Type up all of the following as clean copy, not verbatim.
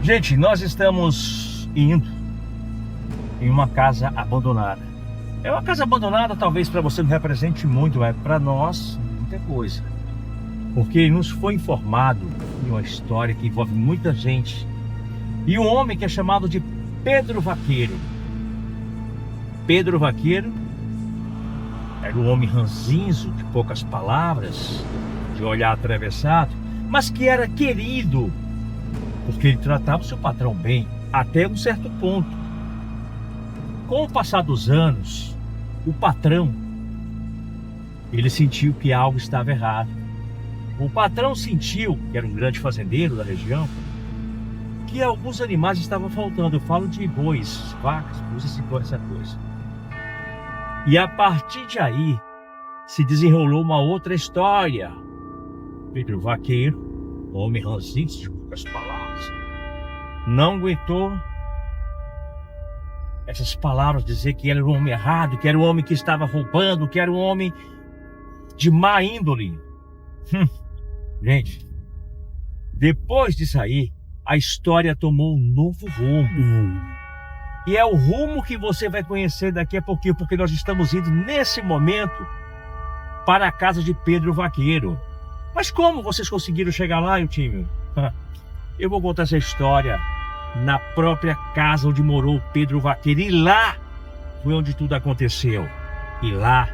Gente, nós estamos indo em uma casa abandonada. É uma casa abandonada, talvez para você não represente muito, mas para nós, muita coisa. Porque nos foi informado em uma história que envolve muita gente. E um homem que é chamado de Pedro Vaqueiro. Pedro Vaqueiro era um homem ranzinzo, de poucas palavras, de olhar atravessado, mas que era querido, porque ele tratava o seu patrão bem, até um certo ponto. Com o passar dos anos, o patrão, ele sentiu que algo estava errado. O patrão sentiu, que era um grande fazendeiro da região, que alguns animais estavam faltando. Eu falo de bois, vacas, essa coisa. E a partir de aí, se desenrolou uma outra história. Pedro Vaqueiro, homem ranzinho, de poucas palavras, não aguentou essas palavras, dizer que era um homem errado, que era um homem que estava roubando, que era um homem de má índole. Gente, depois disso aí, a história tomou um novo rumo. E é o rumo que você vai conhecer daqui a pouquinho, porque nós estamos indo nesse momento para a casa de Pedro Vaqueiro. Mas como vocês conseguiram chegar lá, Eutímio? Eu vou contar essa história na própria casa onde morou Pedro Vaqueiro. E lá foi onde tudo aconteceu. E lá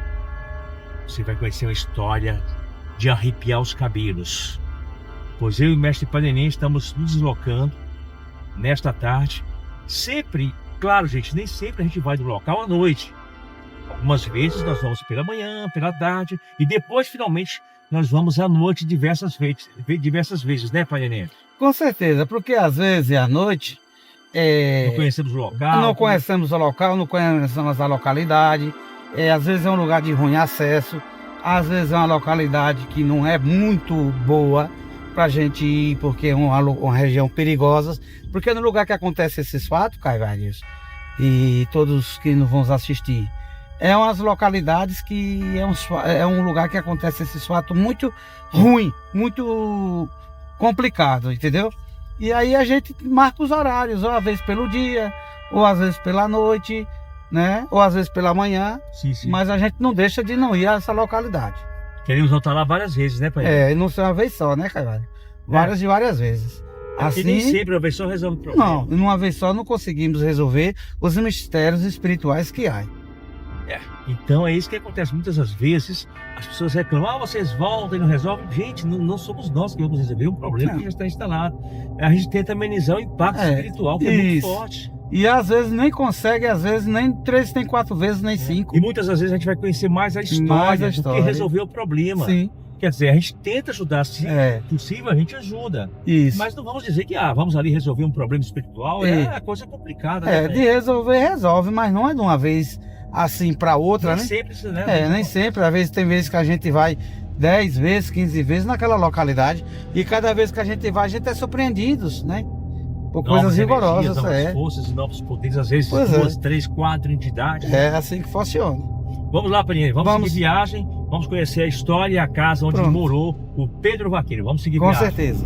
você vai conhecer uma história de arrepiar os cabelos. Pois eu e o mestre Panenê estamos nos deslocando nesta tarde. Sempre, claro gente, nem sempre a gente vai do local à noite. Algumas vezes nós vamos pela manhã, pela tarde, e depois finalmente nós vamos à noite diversas vezes, né, Panenê? Com certeza, porque às vezes à noite não conhecemos o local. Não conhecemos o local, não conhecemos a localidade. Às vezes é um lugar de ruim acesso, às vezes é uma localidade que não é muito boa para a gente ir, porque é uma região perigosa. Porque no lugar que acontece esses fatos, Carvalhos, e todos que nos vão assistir, é umas localidades que é um lugar que acontece esses fatos muito ruim, muito complicado, entendeu? E aí a gente marca os horários, ou às vezes pelo dia, ou às vezes pela noite, né? Ou às vezes pela manhã. Sim. Mas a gente não deixa de não ir a essa localidade. Queremos voltar lá várias vezes, né, pai? Não ser uma vez só, né, Carvalho? Várias e várias vezes. Assim, nem sempre uma vez só resolve o problema. Não, numa vez só não conseguimos resolver os mistérios espirituais que há. Então é isso que acontece. Muitas das vezes as pessoas reclamam, vocês voltam e não resolvem. Gente, não somos nós que vamos resolver um problema que já está instalado. A gente tenta amenizar o impacto espiritual, que é muito forte. E às vezes nem consegue, às vezes nem 3, nem 4 vezes, nem 5. E muitas das vezes a gente vai conhecer mais a história do que resolver o problema. Sim. Quer dizer, a gente tenta ajudar, se possível, a gente ajuda. Isso. Mas não vamos dizer que vamos ali resolver um problema espiritual. É coisa complicada, né? De resolver, resolve, mas não é de uma vez assim para outra, nem né? Sempre, né? Nem sempre. Às vezes tem vezes que a gente vai 10 vezes, 15 vezes naquela localidade. E cada vez que a gente vai, a gente é surpreendido, né? Por coisas rigorosas. Novas forças e novos poderes, às vezes 2, 3, 4 entidades. É assim que funciona. Vamos lá, Panenê, vamos seguir viagem. Vamos conhecer a história e a casa onde morou o Pedro Vaqueiro. Vamos seguir viagem. Com certeza.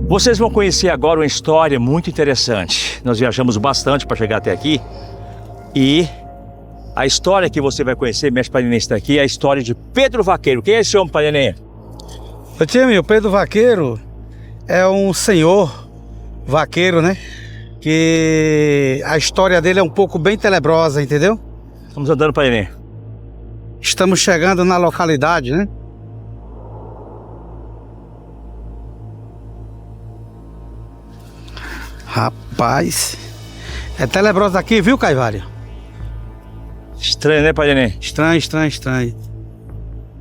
Vocês vão conhecer agora uma história muito interessante. Nós viajamos bastante para chegar até aqui. E a história que você vai conhecer, mestre Panenê, está aqui, é a história de Pedro Vaqueiro. Quem é esse homem, Panenê? O Pedro Vaqueiro é um senhor vaqueiro, né? Que a história dele é um pouco bem tenebrosa, entendeu? Estamos andando, Panenê. Estamos chegando na localidade, né? Rapaz, é tenebrosa aqui, viu, Carvalho? Estranho, né, Panenê? Estranho.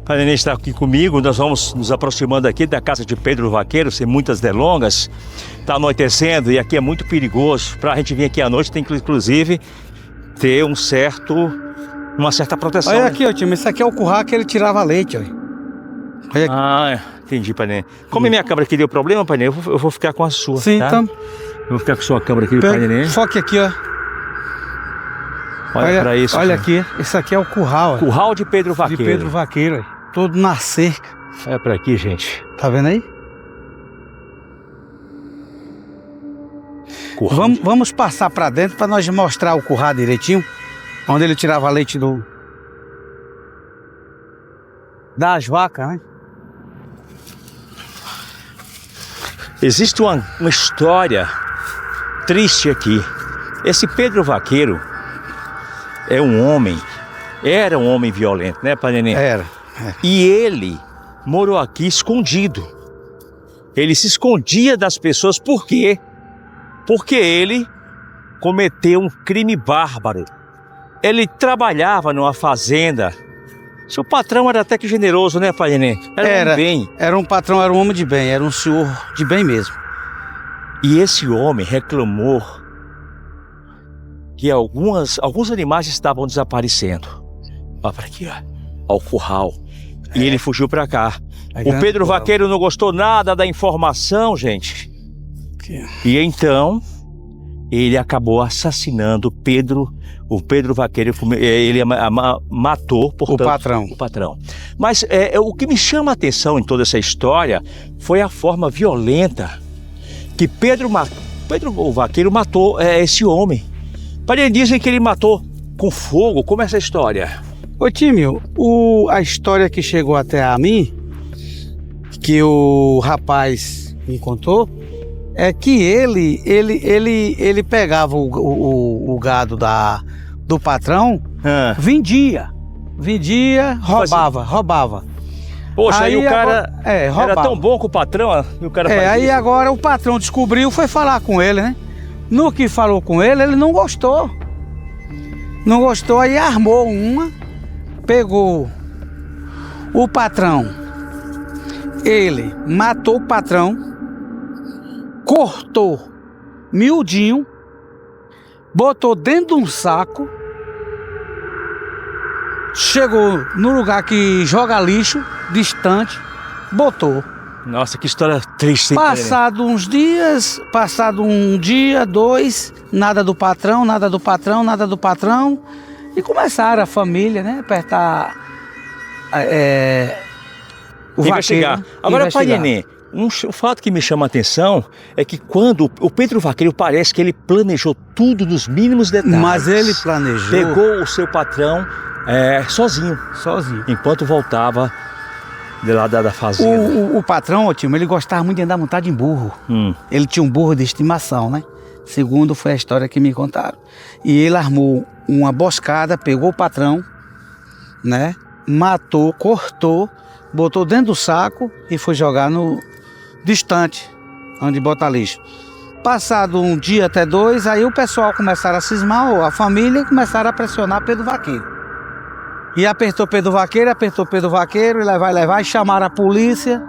Panenê está aqui comigo, nós vamos nos aproximando aqui da casa de Pedro Vaqueiro, sem muitas delongas. Está anoitecendo e aqui é muito perigoso. Para a gente vir aqui à noite tem que, inclusive, ter uma certa proteção. Olha aqui, ó, time, esse aqui é o curral que ele tirava leite, ó. Olha aqui. Ah, entendi, pai Neném. Como a minha câmera aqui deu problema, pai Neném, eu vou ficar com a sua, Sim, tá? então. Eu vou ficar com a sua câmera aqui, pai Neném. Foque aqui, ó. Olha pra isso. Olha cara. aqui, esse aqui é o curral, ó. Curral de Pedro Vaqueiro. De Pedro Vaqueiro, ó. Todo na cerca. Olha pra aqui, gente. Tá vendo aí? Curral. Vamos passar pra dentro pra nós mostrar o curral direitinho. Onde ele tirava leite das vacas, né? Existe uma história triste aqui. Esse Pedro Vaqueiro é um homem, era um homem violento, né, pai Neném? Era. E ele morou aqui escondido. Ele se escondia das pessoas, por quê? Porque ele cometeu um crime bárbaro. Ele trabalhava numa fazenda. Seu patrão era até que generoso, né, pai Neném? Era um bem. Era um patrão, era um homem de bem, era um senhor de bem mesmo. E esse homem reclamou que alguns animais estavam desaparecendo. Olha para aqui, ó. Ao curral. E ele fugiu para cá. O Pedro Vaqueiro não gostou nada da informação, gente. E então, ele acabou assassinando o Pedro Vaqueiro. Ele matou, portanto, o patrão. Mas o que me chama a atenção em toda essa história foi a forma violenta que Pedro Vaqueiro matou esse homem. Para dizem que ele matou com fogo. Como é essa história? Ô Tímio, a história que chegou até a mim, que o rapaz me contou, é que ele pegava o gado do patrão, vendia, roubava. Poxa, aí o cara era tão bom com o patrão, e o cara fazia aí isso. Agora o patrão descobriu, foi falar com ele, né? No que falou com ele, ele não gostou. Não gostou, aí armou pegou o patrão. Ele matou o patrão, cortou miudinho, botou dentro de um saco, chegou no lugar que joga lixo, distante, botou. Nossa, que história triste. Passado uns dias, passado um dia, dois, nada do patrão. E começaram a família, né, apertar o investigar. vaqueiro. Agora, pai Neném, um fato que me chama a atenção é que quando o Pedro Vaqueiro parece que ele planejou tudo nos mínimos detalhes. Mas ele planejou. Pegou o seu patrão sozinho. Enquanto voltava de lá da fazenda. O patrão, Timo, ele gostava muito de andar montado em burro. Ele tinha um burro de estimação, né? Segundo foi a história que me contaram. E ele armou uma emboscada, pegou o patrão, né? Matou, cortou, botou dentro do saco e foi jogar no distante, onde bota lixo. Passado um dia até dois, aí o pessoal começaram a cismar, a família começaram a pressionar Pedro Vaqueiro. E apertou Pedro Vaqueiro, e levar, e chamaram a polícia.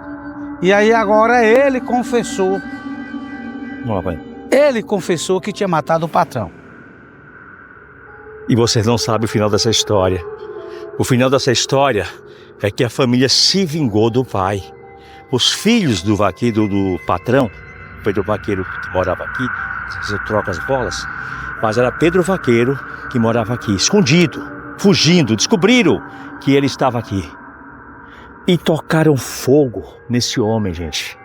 E aí agora ele confessou. Ele confessou que tinha matado o patrão. E vocês não sabem o final dessa história. O final dessa história é que a família se vingou do pai. Os filhos do patrão, Pedro Vaqueiro que morava aqui, você troca as bolas, mas era Pedro Vaqueiro que morava aqui, escondido, fugindo, descobriram que ele estava aqui. E tocaram fogo nesse homem, gente.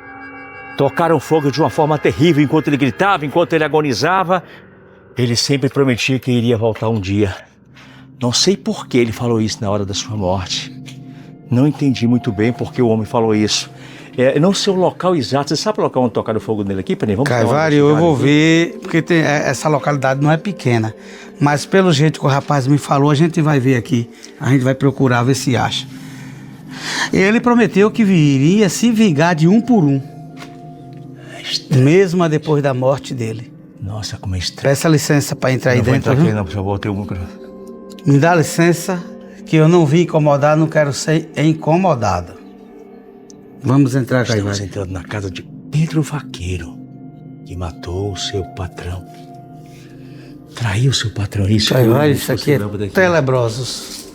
Tocaram fogo de uma forma terrível, enquanto ele gritava, enquanto ele agonizava. Ele sempre prometia que iria voltar um dia. Não sei por que ele falou isso na hora da sua morte. Não entendi muito bem por que o homem falou isso. Não sei o local exato. Você sabe o local onde tocaram fogo nele aqui, Penê? Carvalho, eu vou ver, porque essa localidade não é pequena. Mas pelo jeito que o rapaz me falou, a gente vai ver aqui. A gente vai procurar ver se acha. Ele prometeu que viria se vingar de um por um. Mesmo depois da morte dele. Nossa, como é estranho. Peça licença para entrar aí dentro. Não, eu vou ter um... Me dá licença, que eu não vim incomodar, não quero ser incomodado. Vamos entrar, Carvalho. Estamos entrando na casa de Pedro Vaqueiro, que matou o seu patrão. Traiu o seu patrão. Isso, Carvalho, isso aqui é tenebrosos.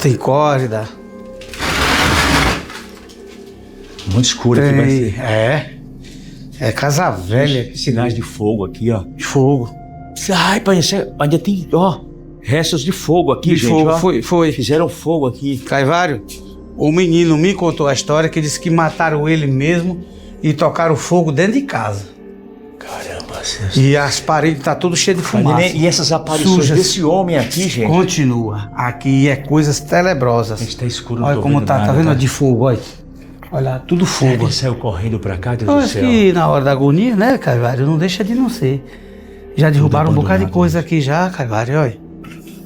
Tem córrida. Muito escuro aqui, vai ser. É casa velha. Sinais de fogo aqui, ó. De fogo. Ai, pai, ainda tem, ó, restos de fogo aqui, De gente, fogo, ó. foi. Fizeram fogo aqui. Caivário, o menino me contou a história que disse que mataram ele mesmo e tocaram fogo dentro de casa. Caramba, E as paredes tá tudo cheio de fumaça. E essas aparições Sujas. desse homem aqui, gente. Continua. Aqui é coisas tenebrosas. Gente, tá escuro, não Olha tô como vendo tá, nada, tá vendo tá? de fogo, olha. Olha, tudo Será que fogo. ele saiu correndo pra cá, Deus Eu do acho céu? que na hora da agonia, né, Caivário, não deixa de não ser. Já derrubaram um bocado de abandonado, coisa aqui já, Caivário, olha.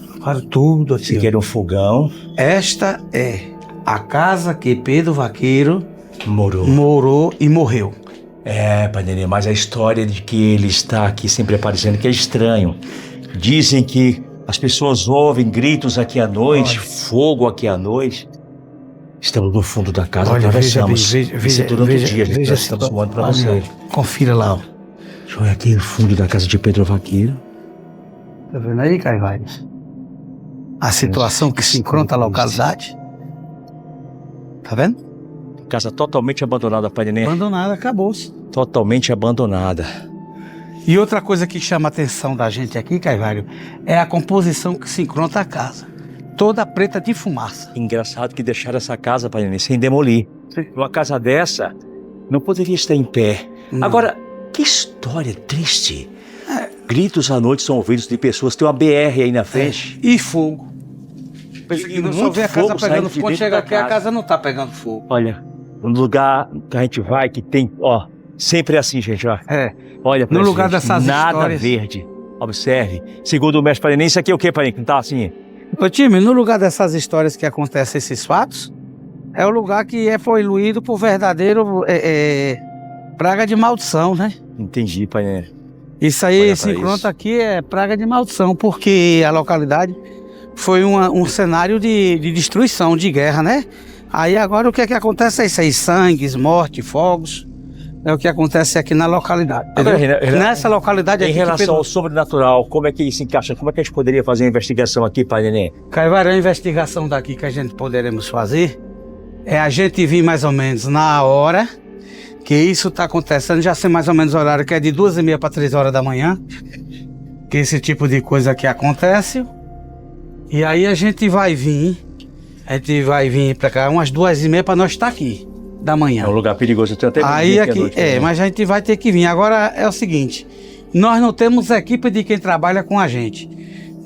Derrubaram tudo aqui. Esse aqui ó. era um fogão. Esta é a casa que Pedro Vaqueiro Morou. morou e morreu. É, pai Nenê, mas a história de que ele está aqui sempre aparecendo, que é estranho. Dizem que as pessoas ouvem gritos aqui à noite, fogo aqui à noite. Estamos no fundo da casa, Olha, atravessamos. veja, Isso é durante o dia, gente, nós se- estamos filmando pra olha, você. Confira lá, ó. Deixa eu ver aqui no fundo da casa de Pedro Vaqueiro. Tá vendo aí, Caivário? A situação que se encontra a localidade. Tá vendo? Casa totalmente abandonada, pai Nenê. Abandonada, acabou-se. Totalmente abandonada. E outra coisa que chama a atenção da gente aqui, Caivário, é a composição que se encontra a casa. Toda preta de fumaça. Engraçado que deixaram essa casa, pai Nenê, sem demolir. Uma casa dessa não poderia estar em pé. Não. Agora, que história triste. Gritos à noite são ouvidos de pessoas. Tem uma BR aí na frente. E fogo. Pensa E que não só muito vê a casa fogo pegando saindo de fogo. Quando dentro chega da aqui, a casa. casa não tá pegando fogo. Olha, no lugar que a gente vai, que tem, ó, sempre é assim, gente, ó. É. Olha pra No isso, lugar gente, dessas nada histórias. verde. Observe. Segundo o mestre Parinense, isso aqui é o que, Parinense? Não tá assim? Ô, time, no lugar dessas histórias que acontecem esses fatos, é o lugar que foi iluído por verdadeiro praga de maldição, né? Entendi, Parinense. Isso aí, Olha esse pra encontro isso. aqui é praga de maldição, porque a localidade foi um cenário de destruição, de guerra, né? Aí agora o que é que acontece é isso aí, sangues, morte, fogos, é o que acontece aqui na localidade. Agora, Entendeu? Nessa localidade Em aqui que relação Pedro... ao sobrenatural, como é que isso encaixa? Como é que a gente poderia fazer uma investigação aqui, pai Nenê? Caivário, a investigação daqui que a gente poderemos fazer é a gente vir mais ou menos na hora que isso está acontecendo, já sei mais ou menos o horário que é de 2h30 para 3 horas da manhã, que esse tipo de coisa aqui acontece. E aí a gente vai vir para cá umas 2h30 para nós estar aqui da manhã. É um lugar perigoso, eu tenho até medo Aí de ir aqui, à noite, né? mas a gente vai ter que vir. Agora é o seguinte, nós não temos equipe de quem trabalha com a gente,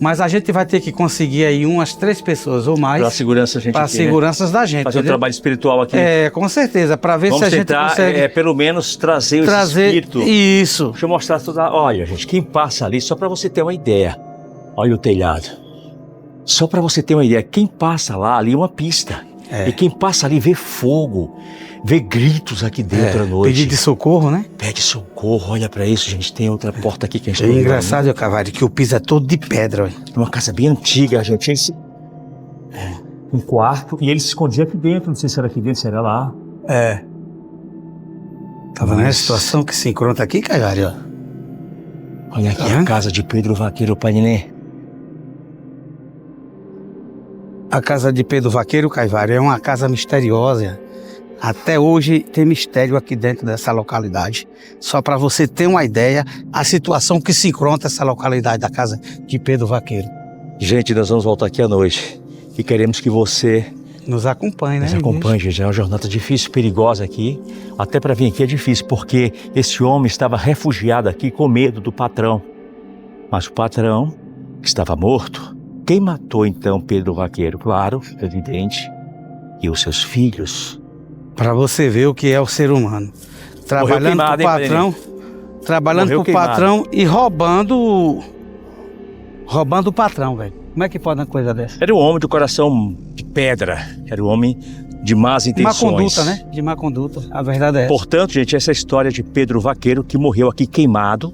mas a gente vai ter que conseguir aí umas 3 pessoas ou mais Pra segurança a gente para aqui, né? seguranças da gente. Fazer um entendeu? trabalho espiritual aqui. É, com certeza, para ver Vamos se a gente tentar, consegue pelo menos, trazer esse espírito. isso. Deixa eu mostrar toda... Olha, gente, quem passa ali, só pra você ter uma ideia. Olha o telhado. Só pra você ter uma ideia, quem passa lá, ali é uma pista. É. E quem passa ali vê fogo, vê gritos aqui dentro à noite. Pedido de socorro, né? Pede socorro, olha pra isso, gente. Tem outra porta aqui que a gente É não viu engraçado, Cavalo, que o piso é todo de pedra, olha. ainda. Uma casa bem antiga, gente. Um quarto. E ele se escondia aqui dentro. Não sei se era aqui dentro, se era lá. É. Tá vendo a situação que se encontra aqui, Cavalo? Olha aqui a casa de Pedro Vaqueiro, pai Nenê. A casa de Pedro Vaqueiro, Caivário, é uma casa misteriosa. Até hoje tem mistério aqui dentro dessa localidade. Só para você ter uma ideia, a situação que se encontra essa localidade da casa de Pedro Vaqueiro. Gente, nós vamos voltar aqui à noite. E queremos que você Nos acompanhe, né? nos acompanhe, gente. É uma jornada difícil, perigosa aqui. Até para vir aqui é difícil, porque esse homem estava refugiado aqui com medo do patrão. Mas o patrão estava morto. Quem matou então Pedro Vaqueiro? Claro, evidente. E os seus filhos. Para você ver o que é o ser humano. Trabalhando queimado, pro hein, patrão, trabalhando Morreu pro patrão e roubando o patrão, velho. Como é que pode uma coisa dessa? Era um homem de coração de pedra. Era um homem de más Má intenções. conduta, né? De má conduta. A verdade é essa. Portanto, gente, essa é a história de Pedro Vaqueiro, que morreu aqui queimado.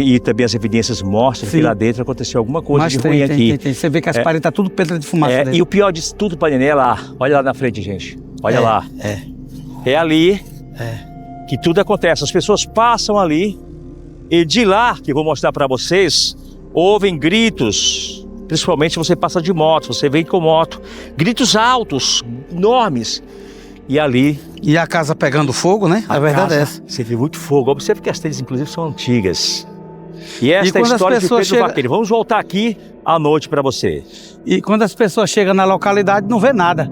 E também as evidências mostram Sim. que lá dentro aconteceu alguma coisa Mas de tem, ruim tem, aqui. tem, tem. Você vê que as paredes tá tudo pedra de fumaça dele. E o pior disso tudo, Parinê, é lá. Olha lá na frente, gente. Olha lá. É ali que tudo acontece. As pessoas passam ali e de lá, que eu vou mostrar para vocês, ouvem gritos. Principalmente se você passa de moto, você vem com moto. Gritos altos, enormes. E ali... E a casa pegando fogo, né? A verdade é essa. Você viu muito fogo. Observe que as telhas, inclusive, são antigas. E esta é a quando as história de pessoas Pedro Vaqueiro. Vamos voltar aqui à noite para você. E quando as pessoas chegam na localidade, não vê nada.